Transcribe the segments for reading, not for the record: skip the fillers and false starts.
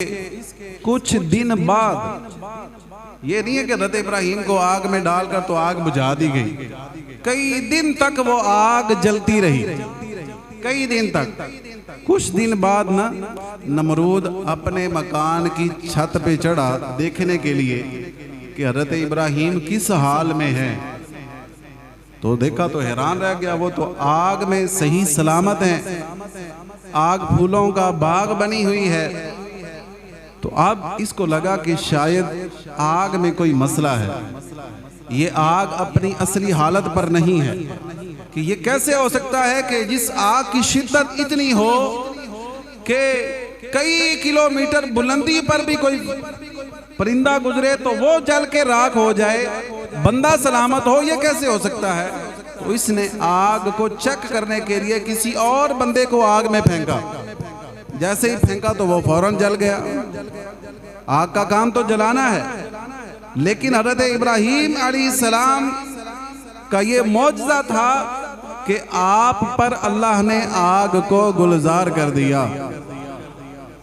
कुछ दिन बाद ये नहीं है कि हज़रत इब्राहीम को आग में डालकर तो आग बुझा दी गई। कई दिन तक वो आग जलती रही, कई दिन तक। कुछ दिन बाद ना नमरूद अपने मकान की छत पे चढ़ा देखने के लिए कि हज़रत इब्राहीम किस हाल में है। तो देखा तो हैरान रह गया, वो तो आग में सही सलामत है, आग फूलों का बाग बनी हुई है। तो अब इसको लगा कि शायद आग में कोई मसला है, ये आग अपनी असली हालत पर नहीं है। कि ये कैसे हो सकता है कि जिस आग की शिद्दत इतनी हो कि कई किलोमीटर बुलंदी पर भी कोई परिंदा गुजरे तो वो जल के राख हो जाए, बंदा सलामत हो, ये कैसे हो सकता है। तो इसने आग को चेक करने के लिए किसी और बंदे को आग में फेंका। जैसे ही फेंका तो वो फौरन जल गया। आग का काम तो जलाना है, लेकिन हज़रत इब्राहीम अलैहिस्सलाम का ये मौजज़ा था कि आप पर अल्लाह ने आग को गुलजार कर दिया।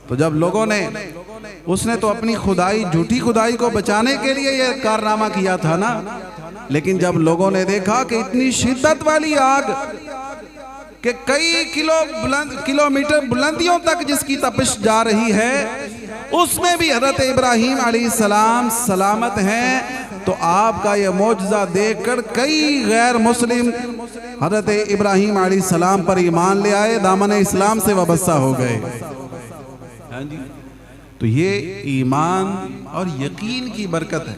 तो जब लोगों ने, उसने तो अपनी खुदाई, झूठी खुदाई को बचाने के लिए ये कारनामा किया था ना, लेकिन जब लोगों ने देखा कि इतनी शिद्दत वाली आग कि कई किलोमीटर बुलंदियों तक जिसकी तपिश जा रही है, उसमें भी हज़रत इब्राहीम अलैहिस्सलाम सलामत हैं, तो आपका यह मौजज़ा देखकर कई गैर मुस्लिम हज़रत इब्राहीम अलैहिस्सलाम पर ईमान ले आए, दामन इस्लाम से वाबस्ता हो गए। तो ये ईमान और यकीन की बरकत है।